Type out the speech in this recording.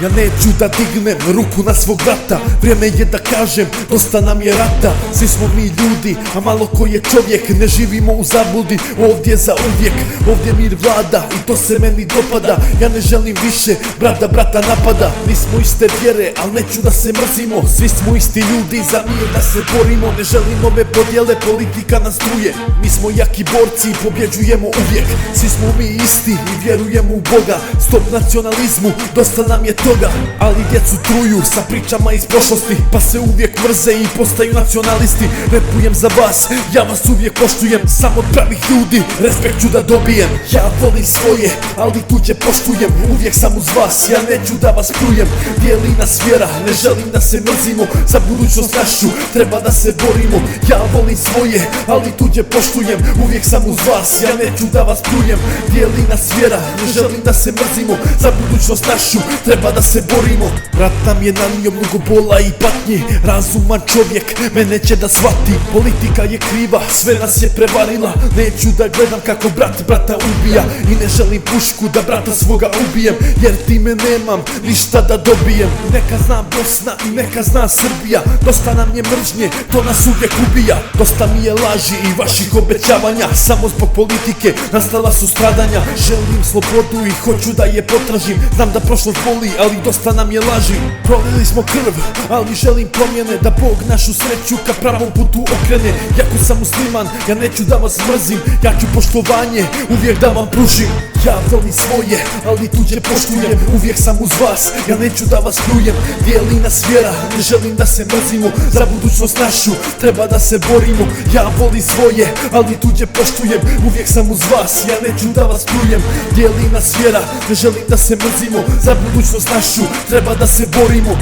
Ja neću da dignem ruku na svog brata, vrijeme je da kažem, dosta nam je rata. Svi smo mi ljudi, a malo ko je čovjek, ne živimo u zabludi, ovdje za uvijek. Ovdje mir vlada i to se meni dopada, ja ne želim više brata napada. Nismo iste vjere, al neću da se mrzimo, svi smo isti ljudi, za mir da se borimo. Ne želim ove podjele, politika nas truje, mi smo jaki borci i pobjeđujemo uvijek. Svi smo mi isti i vjerujemo u Boga, stop nacionalizmu, dosta nam je toga. Ali djecu truju sa pričama iz prošlosti, pa se uvijek mrze i postaju nacionalisti. Repujem za vas, ja vas uvijek poštujem, samo od pravih ljudi respekt ću da dobijem. Ja volim svoje, ali tuđe poštujem, uvijek sam uz vas, ja neću da vas plujem. Dijeli nas vjera, ne želim da se mrzimo, za budućnost našu treba da se borimo. Ja volim svoje, ali tuđe poštujem, uvijek sam uz vas, ja neću da vas plujem. Dijeli nas vjera, ne želim da se mrzimo, za budućnost našu treba da se borimo. Rat nam je nanio mnogo bola i patnje, razuman čovjek me neće da shvati. Politika je kriva, sve nas je prevarila, neću da gledam kako brat brata ubija. I ne želim pušku da brata svoga ubijem, jer time nemam ništa da dobijem. Neka zna Bosna i neka zna Srbija, dosta nam je mržnje, to nas uvijek ubija. Dosta mi je laži i vaših obećavanja, samo zbog politike nastala su stradanja. Želim slobodu i hoću da je potražim, znam da prošlost boli, ali dosta nam je laži. Prolili smo krv, ali želim promjene, da Bog našu sreću ka pravom putu okrene. Jako sam musliman, ja neću da vas mrzim, ja ću poštovanje uvijek da vam pružim. Ja volim svoje, ali tuđe poštujem, uvijek sam uz vas, ja neću da vas pljujem. Dijeli nas vjera, ne želim da se mrzimo, za budućnost našu treba da se borimo. Ja volim svoje, ali tuđe poštujem, uvijek sam uz vas, ja neću da vas pljujem. Dijeli nas vjera, ne želim da se mrzimo, za budućnost našu treba da se borimo.